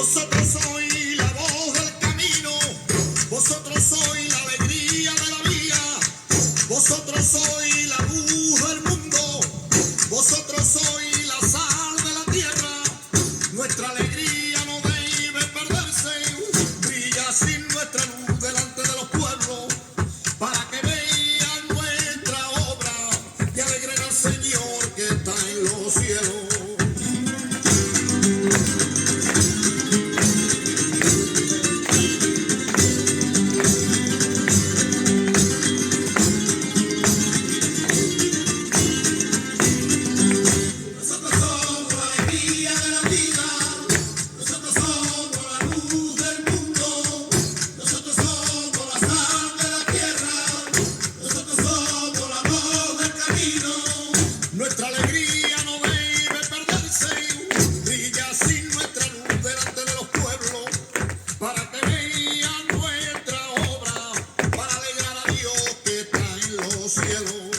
Vosotros sois la voz del camino, vosotros sois la alegría de la vida, vosotros sois la luz del mundo, vosotros sois la sal de la tierra. Nuestra alegría no debe perderse, brilla sin nuestra luz delante de los pueblos, para que vean nuestra obra y alegren al Señor que está en los cielos. Nuestra alegría no debe perderse, brilla sin nuestra luz delante de los pueblos, para que vean nuestra obra, para alegrar a Dios que está en los cielos.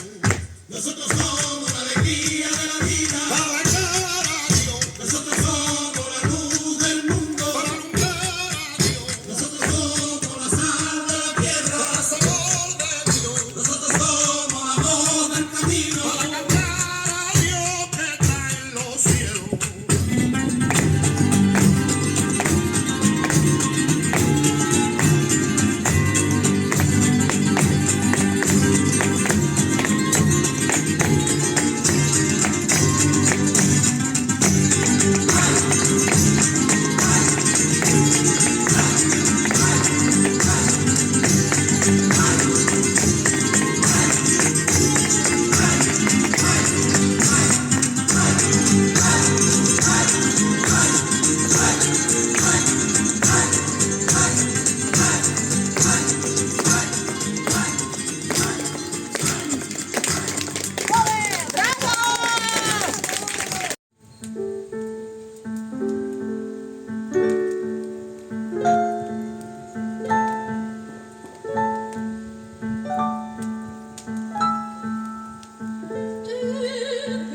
Nosotros somos la alegría de la vida, para alegrar a Dios. Nosotros somos la luz del mundo, para alumbrar a Dios. Nosotros somos la sal de la tierra, para sabor de Dios. Nosotros somos la voz del camino, para cantar a Dios que está en los cielos.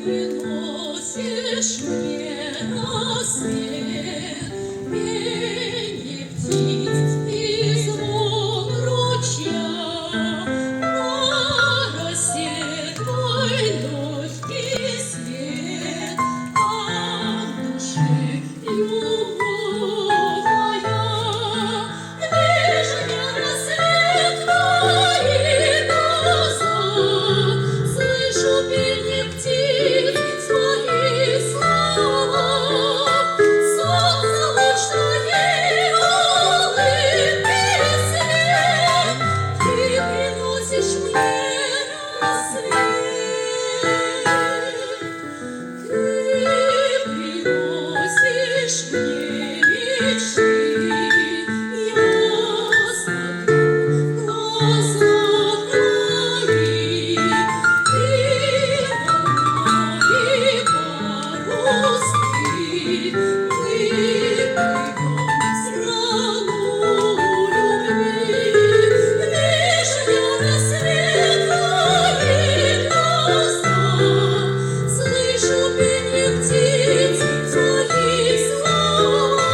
Приносишь мне рассвет, пение птиц и звон ручья, на росе той легкий свет, а в душе любовь моя. Лишь я рассвет твоих глаза, слышу пение птиц, свои слова, солнце лучное улыбки свет, ты приносишь мне рассвет, ты приносишь мне мечты. Я смотрю в глаза твои, ты волной по-русски выпрыгал страну любви. Лишь я рассвет твоих глаза, слышу пение птиц, твои слова,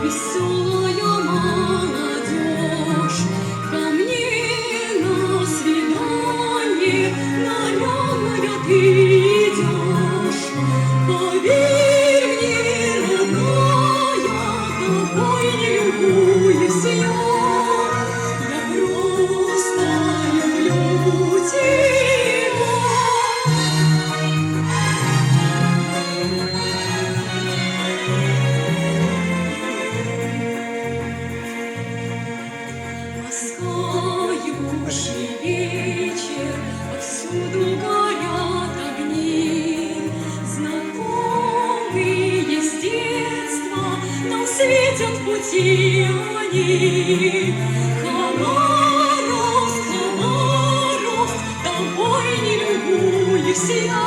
веселая молодежь, ко мне на свидание, нарядная ты идешь. Поверь мне, родная, тобой не любуюсь я просто люблю тебя. Ласкающий вечер, повсюду горят огни, знакомые с детства нам светят пути они. Хабаровск, Хабаровск, тобой не любуюсь я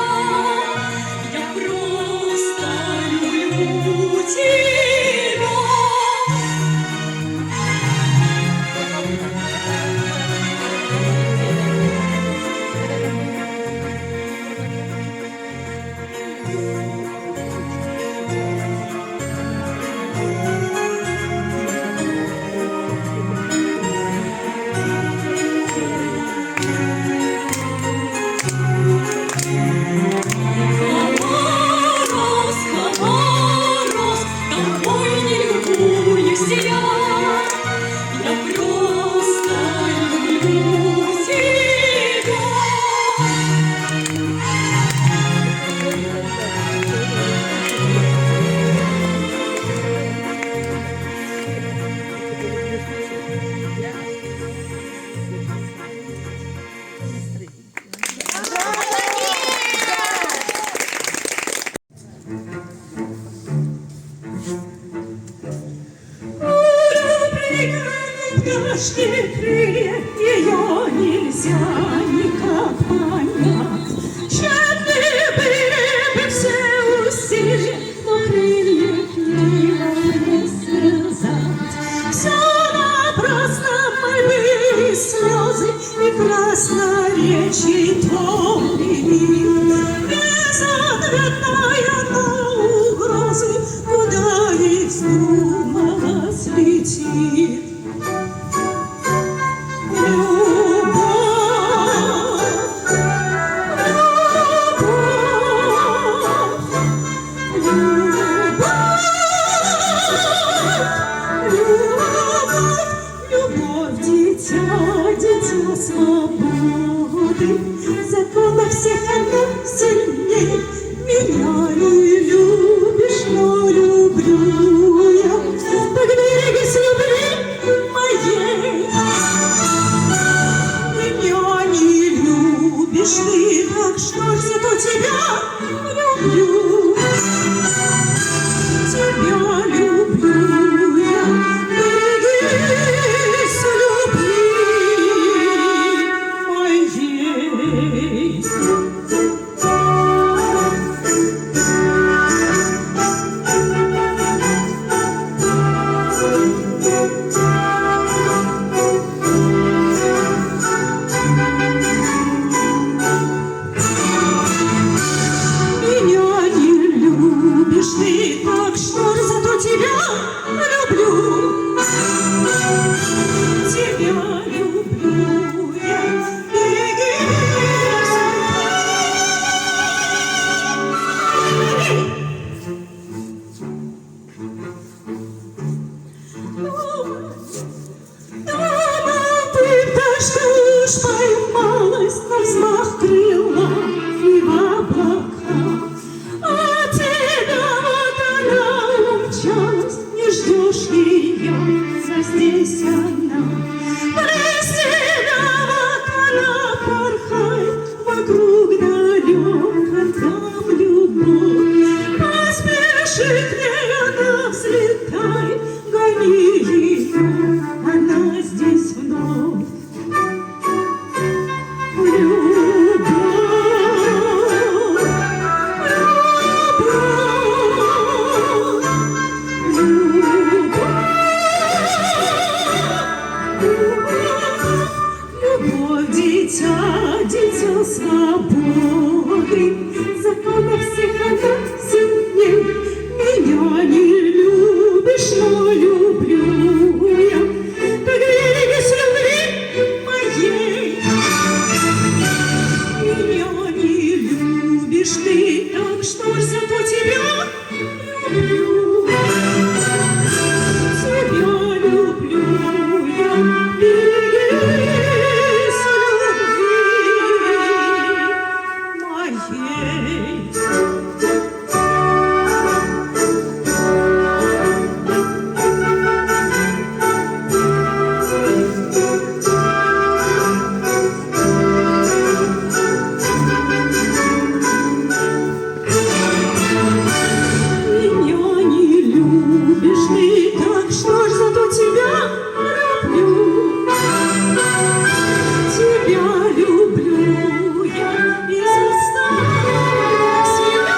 просто люблю тебя. Хабаровск, Хабаровск, тобой не любуюсь я просто люблю тебя. Пляшки крылья, ее нельзя никак понять. Тщетны были бы все усилия, но крыльев его не связать. Все напрасно мольбы и слезы, и красноречий творений. Безответная на угрозы, куда и вздумалась летит. Любовь, дитя, дитя свободы, законов всех она сильней меня. что ж зато тебя люблю. Тебя люблю я без любви моей. Меня не любишь ты, так что ж зато тебя люблю. Тебя люблю я из уста всегда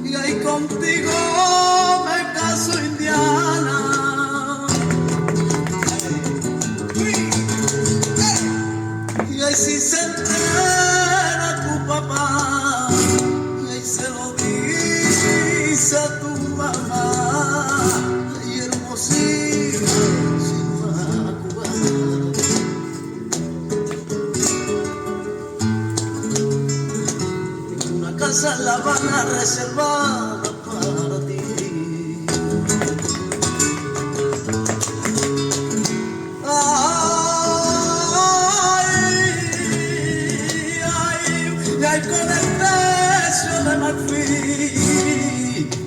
Y ahí contigo me caso, Indiana. Y ahí sí se entera tu papá, y ahí se lo dice a tu mamá. Y hermosita, sin cubana. Una casa en La Habana reservada para ti. Y ahí con el techo de marfil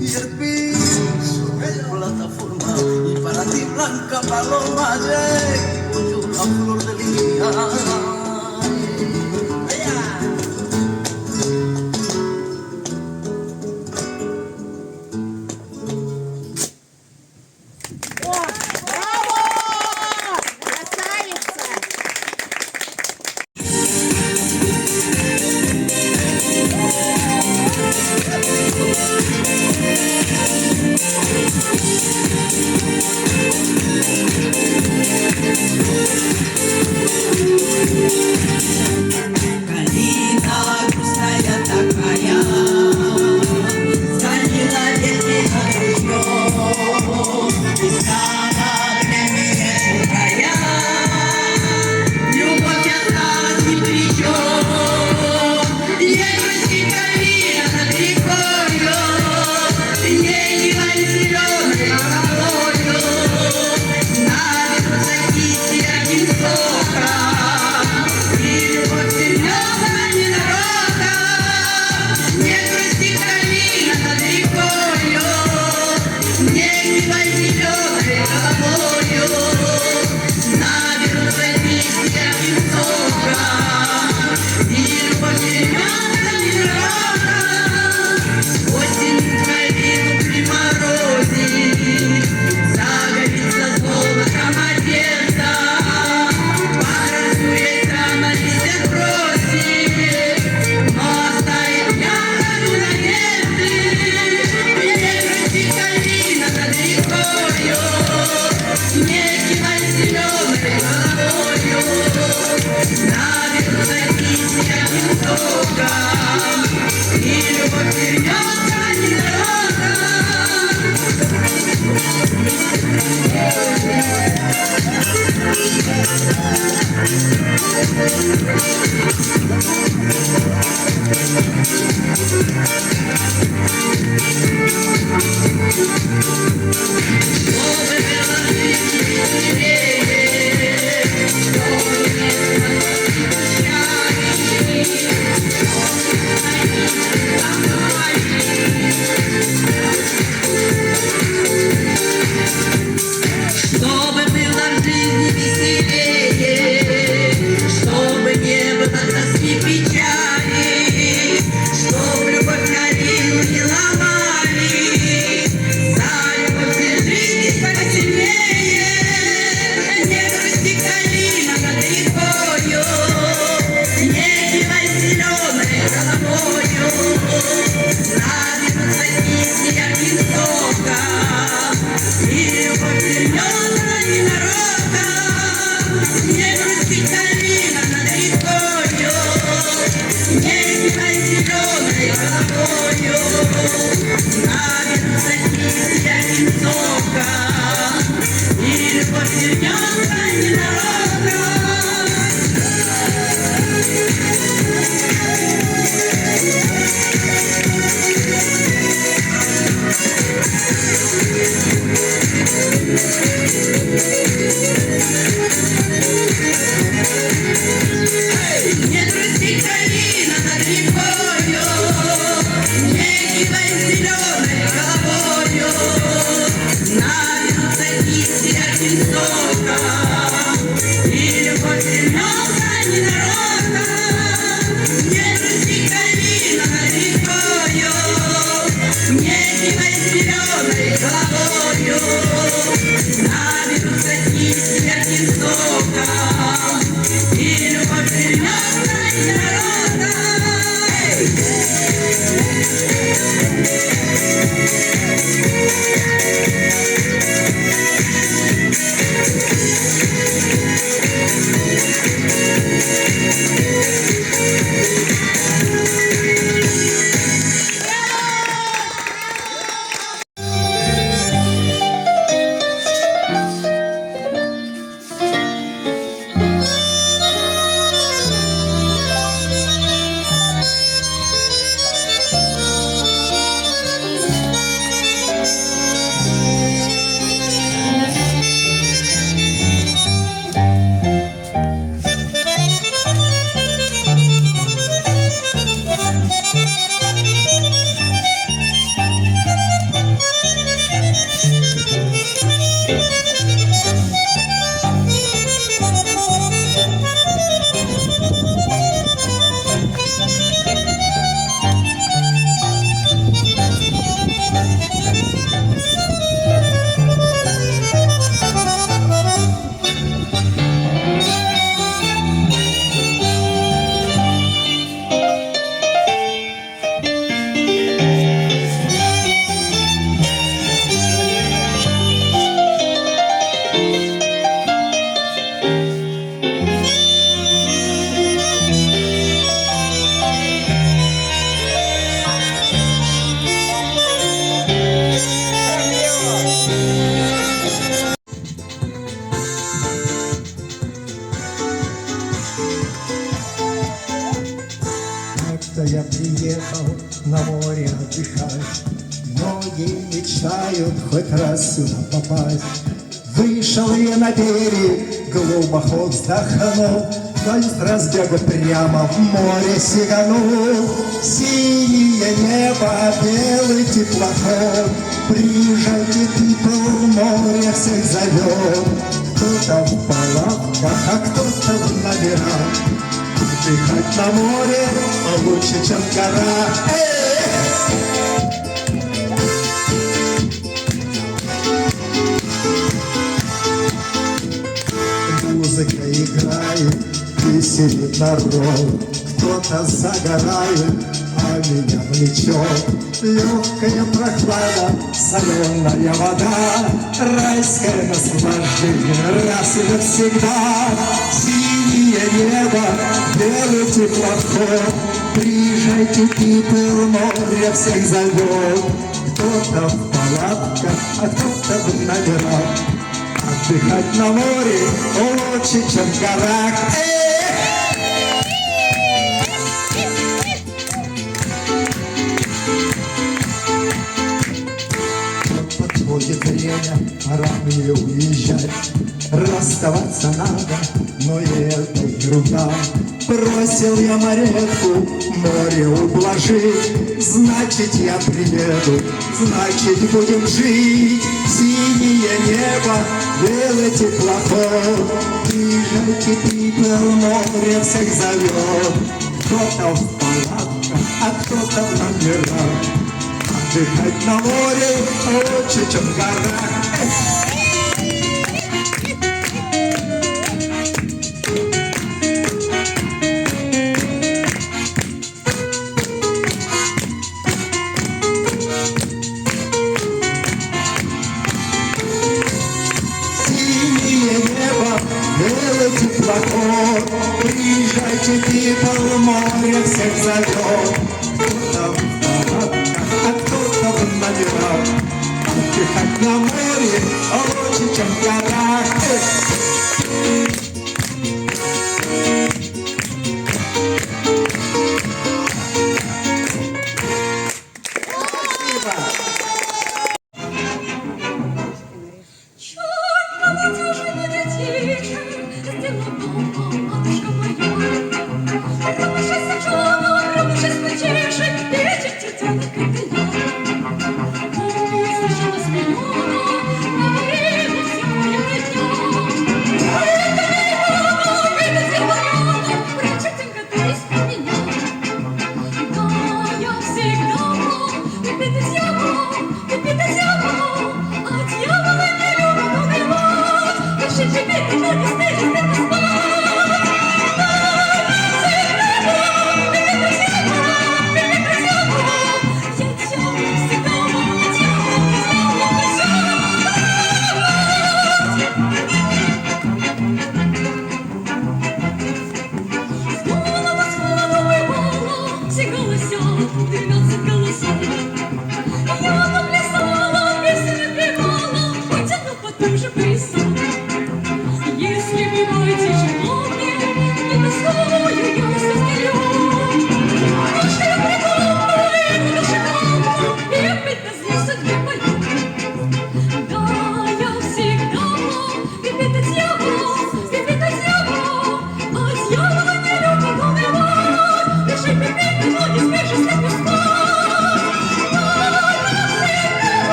y el piso de plataforma, y para ti blanca paloma llevo yo la flor de lía. Чтобы было в жизни веселее, чтобы не было тоски печали, чтоб любовь горела не ломали, за любовь все жизни стали сильнее. Не грусти, калина над рекою, не кивай зеленой головою, надвинутся кисти ярким соком, и любовь вернется не народа. Не грусти, калина над рекою, не кивай зеленой головою, надвинутся кисти ярким соком, и любовь вернется не народа. Не грусти, калина над рекою, не кивай зеленой головою, надвинутся кисти ярким соком, и любовь вернется не народа. Не грусти, калина над рекою, не кивай зеленой головою, надвинутся кисти ярким соком, и любовь вернется не народа. Как-то я приехал на море отдыхать, многие мечтают хоть раз сюда попасть. Вышел я на берег, глубоко вздохнул, но из разбега прямо в море сиганул. Синее небо, белый теплоход, приезжайте, people, море всех зовет. Кто-то в палатках, а кто-то в номерах. Отдыхать на море лучше, чем гора. Музыка играет, веселит народ. Кто-то загорает, а меня влечет. Легкая прохлада, соленая вода, райское наслаждение раз и навсегда. Синее небо, белый теплоход, приезжайте, people, море всех зовет. Кто-то в палатках, а кто-то в номерах. Отдыхать на море лучше, чем в горах. Подходит время, пора мне уезжать. Расставаться надо, но и это ерунда. Бросил я Маретку, море ублажить. Значит, я приеду, значит, будем жить. Синее небо, белый теплоход. Приезжайте, people, море всех зовет. Кто-то в палатках, а кто-то в номерах. Отдыхать на море лучше, чем в горах. Синее небо, белый теплоход. Приезжайте, people, море всех зовет. Кто-то в палатках, а кто-то в номерах. Отдыхать на море лучше, чем в горах. Черт, молодежи, молодежи, сделай